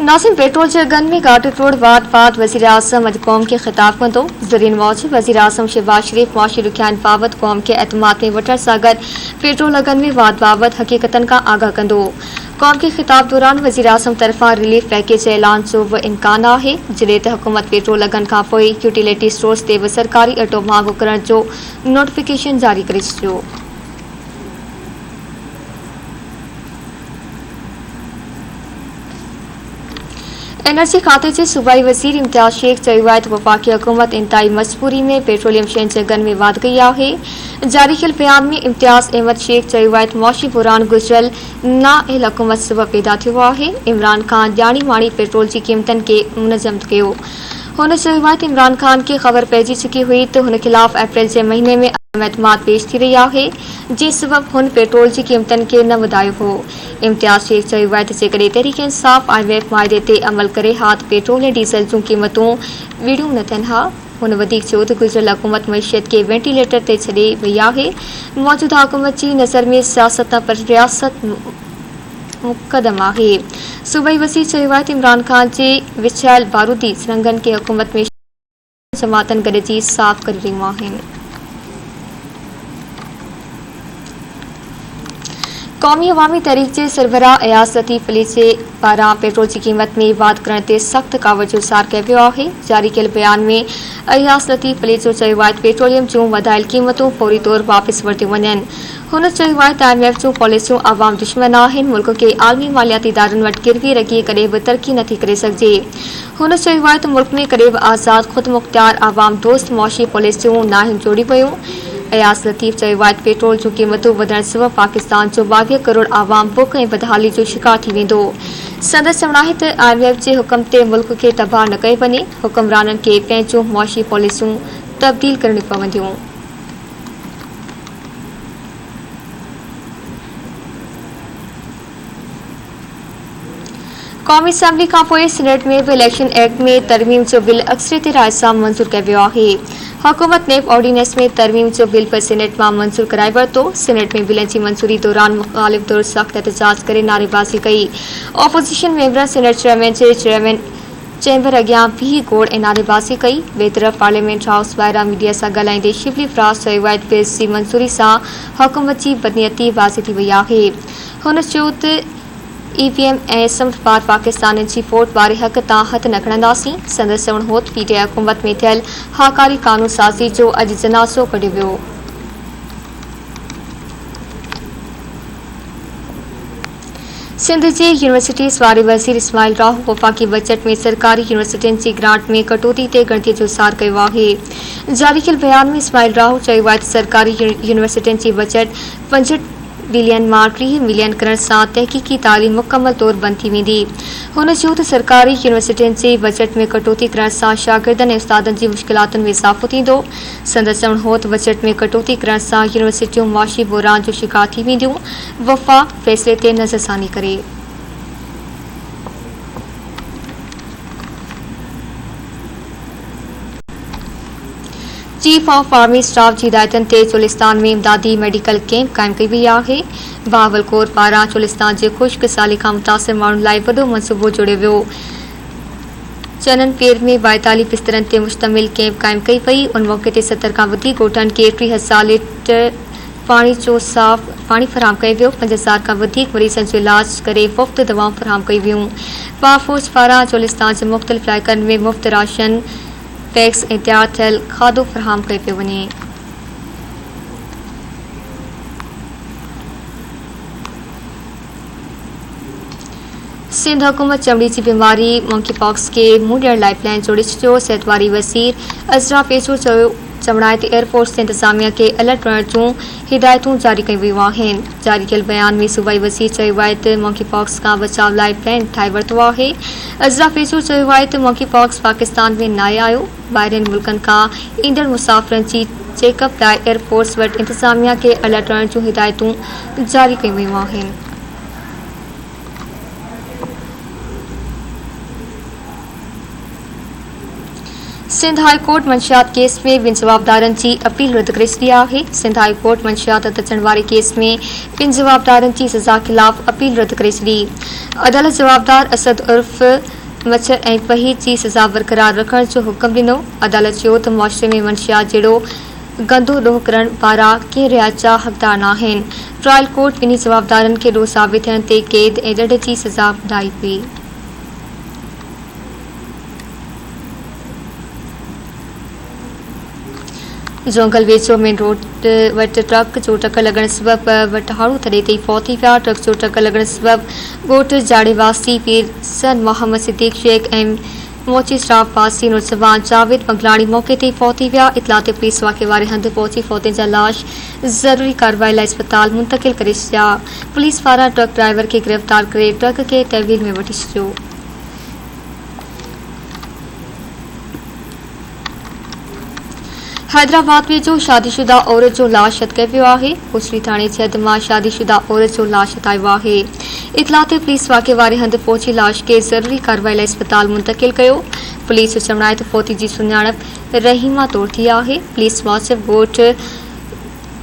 नासिम petrol Jagan में घाटी road वाद वज़ीर आज़म अॼु क़ौम खे ख़िताब कंदो। ज़रीन मौजूद वज़ीर आज़म शहबाज शरीफ मुआशी ॾुखियाईनि बाबति क़ौम खे एतमाद में वठण सां गॾु पेट्रोल अघनि में वाद बाबति हक़ीक़तनि खां आगाह कंदो। क़ौम खे ख़िताब दौरान वज़ीर आज़म तरफ़ां रिलीफ पैकेज जे ऐलान जो बि इम्कान आहे, जॾहिं त हुकूमत पेट्रोल अघनि खां पोइ यूटिलिटी स्टोर्स ते बि सरकारी अटो महांगो करण जो नोटिफिकेशन जारी करे छॾियो। एनर्जी खाते के सूबाई वज़ीर इम्तियाज़ शेख चयो आहे त वफ़ाक़ी हुकूमत इंतहाई मजबूरी में पेट्रोलियम शयुनि जे अघनि में वाध कई आहे। जारी कयल बयान में इम्तियाज़ अहमद शेख चयो आहे त मुआशी बुरान गुज़िरियल नाअहल हुकूमत सबबि पैदा थियो आहे। इमरान खान ॼाणी माणी पेट्रोल जी क़ीमतनि खे मुनज़्ज़म कयो। हुन चयो आहे त इमरान खान खे ख़बर पइजी चुकी हुई त हुन ख़िलाफ़ अप्रैल जे महीने में एतमाद पेश थी रही आहे, जे सबबि हुन पेट्रोल जी क़ीमतनि खे न वधायो हो। इम्तियाज़ शेख चयो आहे त जेकॾहिं तहरीक इंसाफ़ IMF मुआहिदे ते अमल करे हा त पेट्रोल ऐं डीज़ल जूं क़ीमतूं ॿीड़ियूं न थियनि हा। हुन वधीक चयो त गुज़िरियल हुकूमत मईशत खे वेंटिलेटर ते छॾे वई आहे। मौजूदा हुकूमत जी नज़र में सियासत न पर रियासत मुक़दम आहे। सूबाई वज़ीर चयो आहे त इमरान खान जे विछायल बारूदी सुरंगनि खे हुकूमत में जमातनि गॾिजी साफ़ करे रहियूं आहिनि। क़ौमी अवामी तहरीक जे सरबराह अयाज़ लतीफ़ अली जे पारां पेट्रोल जी क़ीमत में वाध करण ते सख़्त कावड़ सार कयो वियो आहे। जारी कयल बयान में अयाज़ लतीफ़ अली जो चयो आहे त पेट्रोलियम जूं वधायल क़ीमतूं फौरी तौर वापसि वरितियूं वञनि। हुन चयो आहे त IMF जूं पॉलिसियूं आवाम दुश्मन आहिनि। मुल्क खे आलमी मालियाती इदारनि वटि गिरवी रखी कॾहिं बि तरक़ी नथी करे सघिजे। हुन चयो आहे त मुल्क में कॾहिं बि आज़ाद ख़ुद मुख्तियार आवाम दोस्त मुआशी पॉलिसियूं नाहिनि जोड़ी वयूं। अयाज़ लतीफ़ चयो आहे त पेट्रोल जूं क़ीमतूं वधण सबबि पाकिस्तान जो 22 करोड़ आवाम बुख ऐं बदहाली जो शिकार थी वेंदो। संदसि चवणु आहे त IMF जे हुकम ते मुल्क खे तबाह न कयो वञे। हुक्मराननि खे पंहिंजूं मुआशी पॉलिसियूं तब्दील करणियूं पवंदियूं। क़ौमी असम्बली खां पोइ सीनेट में बि इलेक्शन एक्ट में तरमीम जो बिल अक्सरियती राय सां मंज़ूर कयो वियो आहे। हुकूमत नेब ऑर्डिनेंस में तरमीम जो बिल पर सीनेट मां मंज़ूर कराए वरितो। सीनेट में बिल जी मंज़ूरी दौरान मुख़ालिफ़ धुर सख़्त एहतजाज करे नारेबाज़ी कई। ऑपोज़िशन मेंबरनि सीनेट चेयरमैन जे चैम्बर अॻियां बीह गोड़ ऐं नारेबाज़ी कई। ॿिए तरफ़ पार्लियामेंट हाउस ॿाहिरां मीडिया सां ॻाल्हाईंदे शिबली फराज़ चयो आहे त बिल जी मंज़ूरी सां हुकूमत जी बदनीयती वाज़े थी वई आहे। हुन चयो त EVM ऐं समपार पाकिस्तान जी वोट वारे हक़ तां हथ न खणंदासीं। संदसि चवणु हो त PTI हुकूमत में थियल हाकारी कानून साज़ी जो अॼु जनाज़ो कढियो वियो। सिंध जे यूनिवर्सिटीज़ वारे वज़ीर इस्माइल राहू वफ़ाक़ी बजट में सरकारी यूनिवर्सिटियुनि जी ग्रांट में कटौती ते ॻणितीअ जो सार कयो आहे। जारी कयल बयान में इस्माइल राहू चयो आहे त सरकारी यूनिवर्सिटियुनि जी बजट 5 बिलियन मां 30 मिलियन करण सां तहक़ीक़ी तालीम मुकमल तौर बंद थी वेंदी। हुन चयो त सरकारी यूनिवर्सिटियुनि जे बजट में कटौती करण सां शागिर्दनि ऐं उस्तादनि जी मुश्किलातुनि में इज़ाफ़ो थींदो। संदसि चवणु हो त बजट में कटौती करण सां यूनिवर्सिटियूं मुआशी बहिरान जो शिकार थी वेंदियूं। वफ़ाक़ फ़ैसिले ते नज़रसानी करे। चीफ ऑफ आर्मी स्टाफ जी हिदायतनि ते चोलिस्तान में इमदादी मेडिकल कैंप क़ाइमु कई वई आहे। बहावलकोर पारां चोलिस्तान जे ख़ुश्क साली खां मुतासिर माण्हुनि लाइ वॾो मनसूबो जोड़ियो वियो। चनन पेर में 42 बिस्तरनि ते मुश्तमिल कैंप क़ाइमु कई वई। उन मौक़े ते 70 खां वधीक ॻोठनि खे 30,000 लीटर पाणी जो साफ़ पाणी फराहम कयो वियो। 5,000 खां वधीक मरीज़नि जो इलाज करे मुफ़्त दवाऊं फराहम कयूं वियूं। पाक फ़ौज पारां चोलिस्तान जे मुख़्तलिफ़ इलाइक़नि में मुफ़्त राशन पैक्स ऐं तयारु थियल खाधो फराहम कयो पियो वञे। सिंध हुकूमत चमड़ी जी बीमारी मंकीपॉक्स खे मुंहुं ॾियण लाइ प्लान जोड़े छॾियो। सिहत वारी वज़ीर अज़रा पेशो चवणु आहे त एयरफोर्स ते इंतज़ामिया खे अलर्ट रहण जूं हिदायतूं जारी कयूं वियूं आहिनि। जारी कयल बयान में सूबाई वज़ीर चयो आहे त मंकीपॉक्स खां बचाव लाइ प्लान ठाहे वरितो आहे। अज़रा पेशो चयो आहे त मंकीपॉक्स पाकिस्तान में न आयो। ॿाहिरिनि मुल्कनि खां ईंदड़ मुसाफ़िरनि जी चेकअप लाइ एयरफोर्स वटि इंतज़ामिया खे अलर्ट रहण जूं हिदायतूं जारी कयूं वियूं आहिनि। सिंध हाई कोर्ट मंशियात केस में ॿिनि जवाबदारनि जी अपील रद्द करे छॾी आहे। सिंध हाई कोर्ट मंशियात अचण वारे केस में ॿिनि जवाबदारनि जी सज़ा खिलाफ़ अपील रद्द करे छॾी। अदालत जवाबदार असद उर्फ मच्छर ऐं पहीद जी सज़ा बरक़रार रखण जो हुकुम ॾिनो। अदालत चयो त मुआशरे में मंशियात जहिड़ो गंदो ॾोह करण वारा कंहिं रियायत जा हक़दार न आहिनि। ट्रायल कोर्ट ॿिन्ही जवाबदारनि खे ॾोह साबित थियण ते क़ैद ऐं ॾंड जी सज़ा ॿुधाई हुई। जोंगल वेझो मेन रोड वटि ट्रक जो टक्कर लॻण सबबि वटाड़ू थॾे ते फौत थी विया। ट्रक जो टक्कर लॻण सबबि ॻोठ जाड़ेवासी पीर सन मोहम्मद सिद्दीक शेख ऐं मोची स्टाफ वासी नौजवान जावेद मंगलाणी मौके ते फौत थी विया। इतला ते पुलिस वाक़े वारे हंधि पहुची फौतनि जा लाश ज़रूरी कार्रवाई लाइ अस्पताल मुंतक़िल करे छॾिया। पुलिस पारां ट्रक ड्राइवर खे गिरफ़्तार करे ट्रक खे तहवील में वठी छॾियो। हैदराबाद में जो शादीशुदा औरत जो लाश हथ कयो वियो आहे। कुसरी थाणे जी हद मां शादीशुदा औरत जो लाश हथायो आहे। इतला ते पुलिस वाक़े वारे हंधि पहुची लाश खे ज़रूरी कार्रवाई लाइ अस्पताल मुंतक़िल कयो। पुलिस जो चवणु आहे त फौती जी सुञाणप रहीमा तौर थी आहे। पुलिस मूजिबि ॻोठ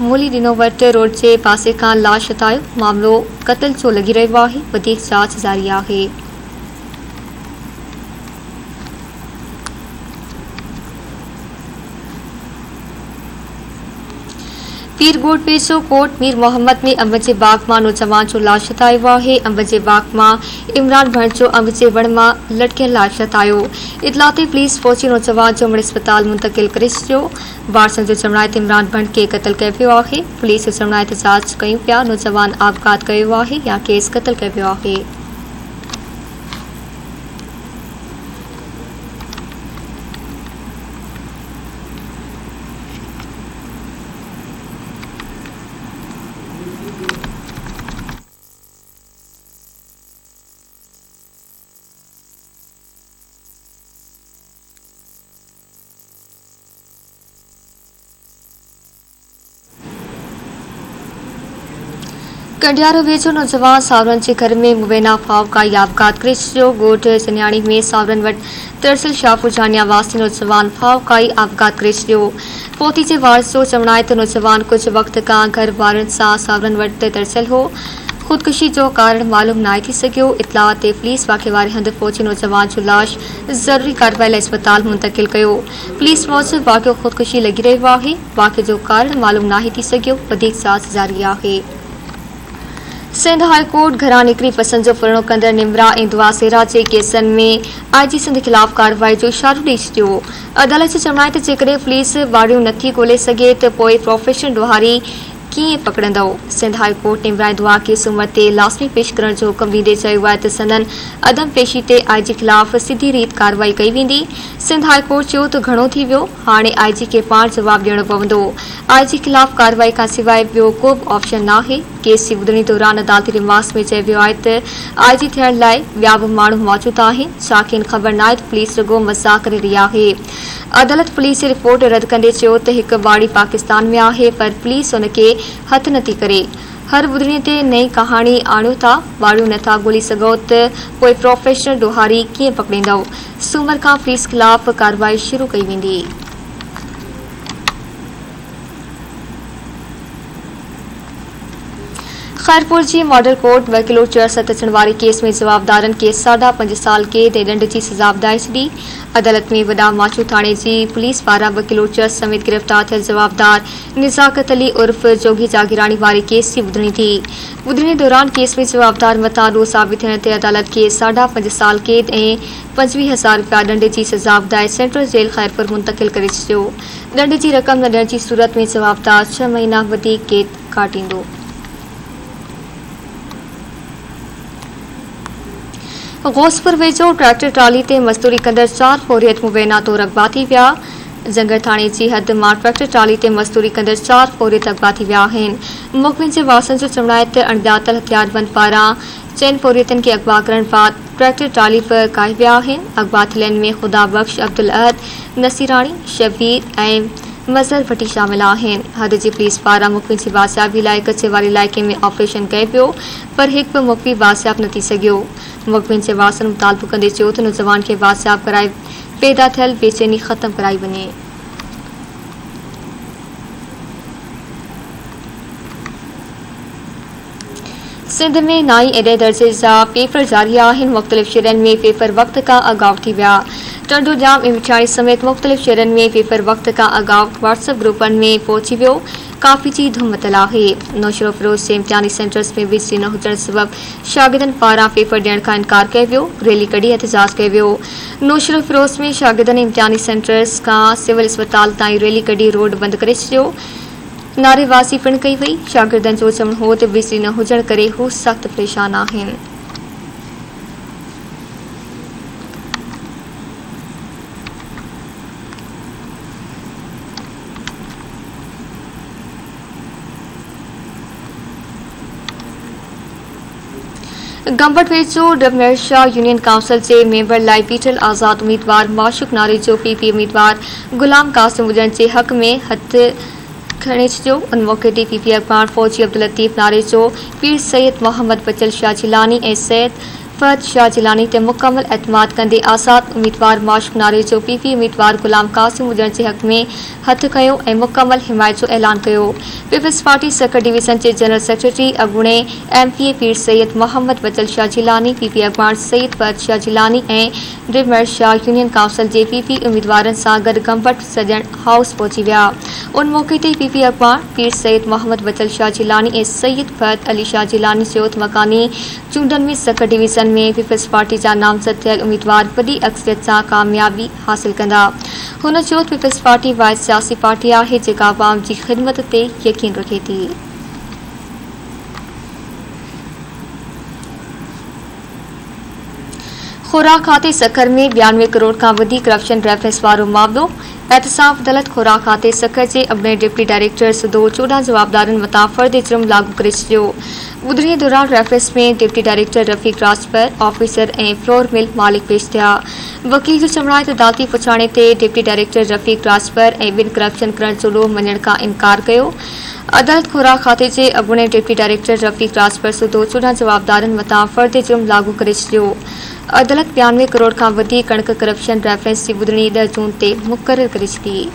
मूली ॾिनो वटि रोड जे पासे खां लाश हथायो। मामिलो क़त्ल जो लॻी रहियो आहे। वधीक जांच जारी आहे। पीर ॻोठ वेझो कोट मीर मोहम्मद में अंब जे बाग मां नौजवान जो लाश हथायो आहे। अंब जे बाग मां इमरान भण जो अंब जे वण मां लटकियल लाश हथायो। इतला ते पुलिस पहुची नौजवान जो मिड़ अस्पताल मुंतक़िल करे छॾियो। वारसनि जो चवणु आहे त इमरान भण खे क़त्ल कयो वियो आहे। पुलिस जो चवणु आहे त जांच कयूं पिया नौजवान आपघात कयो आहे या केस क़त्ल कयो वियो आहे। कंडियारो वेझो नौजवान सावरनि जे घर में मुबैना फावकाई आपघात करे छॾियो। ॻोठ सन्याणी में सावरनि वटि दरअसल शाहपुर जानिया वासी नौजवान फावकाई आपघात करे छॾियो। पौती जे वारिस जो चवणु आहे त नौजवान कुझु वक़्त खां घर वारनि सां सावरनि वटि दरअसल हो। ख़ुदकुशी जो कारण मालूम नाहे थी सघियो। इतला ते पुलिस वाक़े वारे हंधि पहुची नौजवान जो लाश ज़रूरी कार्रवाई लाइ अस्पताल मुंतक़िल कयो। पुलिस मूजिबि वाक़ियो ख़ुदकुशी लॻी रहियो आहे। वाक़िए जो कारण मालूम नाहे थी सघियो। वधीक जांच जारी आहे। सिंध हाई कोर्ट घरां निकिरी पसंद जो फुरणो कंदड़ निमरा ऐं दुआ सेरा जे केसनि में IG सिंध खिलाफ़ कार्रवाई जो इशारो ॾेई छॾियो। अदालत जो चवणु आहे त जेकॾहिं पुलिस वारियूं नथी ॻोल्हे सघे त पोइ प्रोफेशनल ॾोहारी कीअं पकड़ंदो। सिंध हाई कोर्ट निमरा ऐं दुआ खे सूमर ते लाज़मी पेश करण जो हुकुम ॾींदे चयो आहे त संदन अदम पेशी ते IG खिलाफ़ सिधी रीत कार्रवाई कई वेंदी। सिंध हाई कोर्ट चयो त घणो थी वियो, हाणे IG खे पाण जवाबु ॾियणो पवंदो। IG खिलाफ़ कार्रवाई खां सवाइ ॿियो को बि ऑप्शन न आहे। केस जी ॿुधणी दौरान अदालती रिमांस में चयो वियो आहे त IG थियण लाइ ॿिया बि माण्हू मौजूदु आहिनि। छा खेनि ख़बर नाहे त पुलिस रुॻो मज़ाक़ करे रही आहे। अदालत पुलिस जी रिपोर्ट रद्द कंदे चयो त हिकु बाड़ी पाकिस्तान में आहे पर पुलिस हुन खे हथु नथी करे। हर ॿुधणी ते नई कहाणी आणियो था। वाड़ियूं नथा ॻोल्हे सघो त पोइ प्रोफेशनल ॾोहारी कीअं पकड़ींदव। सूमर खां पुलिस खिलाफ़ कार्रवाई शुरू कई वेंदी। खैरपुर जी मॉडल कोर्ट 2 किलो चर्स अचण वारे केस में जवाबदारनि खे 5.5 साल क़ैद ऐं ॾंड जी सज़ा ॿुधाए छॾी। अदालत में वॾा माचू थाणे जी पुलिस पारां 2 किलो चर्स समेत गिरफ़्तार थियल जवाबदार निज़ाकत अली उर्फ जोगी जागीराणी वारे केस जी ॿुधणी थी। ॿुधणी दौरान केस में जवाबदार मथां ॾोह साबित थियण ते अदालत खे 5.5 साल क़ैद ऐं 25,000 रुपया ॾंड जी सज़ा ॿुधाए सेंट्रल जेल खैरपुर मुंतक़िल करे छॾियो। ॾंड जी रक़म न ॾियण जी सूरत में जवाबदार 6 महीना वधीक क़ैद काटींदो। गौसपुर वेझो ट्रैक्टर ट्राली ते मज़दूरी कंदड़ 4 फौरियत मुबैना तौर अगवा थी विया। जंगर थाणे जी हद मां ट्रैक्टर ट्राली ते मज़दूरी कंदड़ 4 फौरियत अगवा थी विया आहिनि। मुख़बिन जे वारसनि जो चवणु आहे त अणॼातल हथियारबंद पारां 4 फौरियतनि खे अगवा करण बादि ट्रैक्टर ट्राली पर काए विया आहिनि। अगवा थियलनि में ख़ुदा बख़्श, अब्दुल अहद, नसीराणी, शबीर ऐं मज़हर भट्टी शामिल आहिनि। हद जी पुलिस पारां मुख़बिन जी बासियाबी लाइ कचे वारे इलाइक़े में ऑपरेशन कयो पियो पर हिकु बि मुख़बी बासियाब न थी सघियो। मुख़बिन जे वारसनि मुतालबो कंदे चयो त नौजवान खे बासियाब कराए पैदा थियल बेचैनी ख़त्म कराई वञे। सिंध में नाई एॾे दर्जे जा पेपर जारी आहिनि। मुख़्तलिफ़ शहरनि में पेपर वक़्त खां अगाऊ थी विया। टंडो जाम ऐं मिठाई समेत मुख़्तलिफ़ शहरनि में पेपर वक़्त खां अगाऊ व्हाट्सएप ग्रुपनि में पहुची वियो। काफ़ी जी धूम मतल आहे। नौशरो फिरोज़ जे इम्तिहानी सेंटर्स में बिजली न हुजण सबबि शागिर्दनि पारां पेपर ॾियण खां इनकार कयो वियो। रैली कढी एहतजाज कयो वियो। नौशरो फिरोज़ में शागिर्दनि इम्तिहानी सेंटर्स खां सिविल अस्पताल ताईं रैली कढी रोड बंदि करे छॾियो। नारेबाज़ी पिणु कई वई। शागिर्दनि जो चवणु हो त बिजली न हुजण करे हू सख़्त परेशान आहिनि। गंबट वेझो डबमर शाह यूनियन काउंसिल जे मेंबर लाइ बीठल आज़ाद उम्मीदवार माशूक नारे जो पीपी उम्मीदवार गुलाम कासिम हुजण जे हक़ में हथ खणे छॾियो। उन मौक़े ते पीपी अखबार फौजी अब्दुल लतीफ़ नारे जो पीर सैयद मोहम्मद बचल शाह जिलानी ऐं सैयद फहद शाह जिलानी ते मुकम्मल एतमाद कंदे आज़ाद उम्मीदवार माशूक नारे जो पीपी उम्मीदवार गुलाम कासिम हुजण जे हक़ में हथ खयो ऐं मुकम्मल हिमायत जो ऐलान कयो। पीपल्स पार्टी सकर डिवीज़न जे जनरल सेक्रेटरी अॻूणे एमपीए पीर सैयद मोहम्मद बचल शाह जिलानी पीपी अखबार सैयद फहद शाह जिलानी ऐं डबमर शाह यूनियन काउंसिल जे पीपी उम्मीदवारनि सां गॾु गंबट सजण हाउस पहुची विया। उन मौक़े ते पीपी अखबार पीर सैयद मोहम्मद बचल शाह जिलानी ऐं सैयद फहद अली शाह जिलानी चयो त मकानी चूंडनि में सकर डिवीज़न में पीपल्स पार्टी जा नामज़द थियल उम्मीदवार वॾी अक्सरियत सां कामयाबी हासिल कंदा। हुन चयो त पीपल्स पार्टी वाहिद सियासी पार्टी आहे जेका अवाम जी ख़िदमत ते यकीन रखे थी। खुराक खाते सकर में 92 करोड़ खां वधीक करप्शन रेफरेंस वारो मामलो। एहतसाब अदालत खुराक खाते सकर जे अॻूणे डिप्टी डायरेक्टर सूदो 14 जवाबदारनि मथां फ़र्द जुर्म लागू करे छॾियो। ॿुधणी दौरान रेफरेंस में डिप्टी डायरेक्टर रफ़ीक राजपर ऑफिसर ऐं फ्लोर मिल मालिक पेश थिया। वकील जो चवणु आहे त अदालती पुछाणे ते डिप्टी डायरेक्टर रफ़ीक राजपर ऐं ॿिनि करप्शन करण जो ॾोह मञण खां इनकार कयो। अदालत खुराक खाते जे अॻूणे डिप्टी डायरेक्टर रफ़ीक राजपर सूदो 14 जवाबदारनि मथां फ़र्द जुर्म लागू करे छॾियो। अदालत 92 करोड़ खां वधीक कणक करप्शन रेफरेंस जी ॿुधणी 10 जून ते मुक़ररु करे छॾी।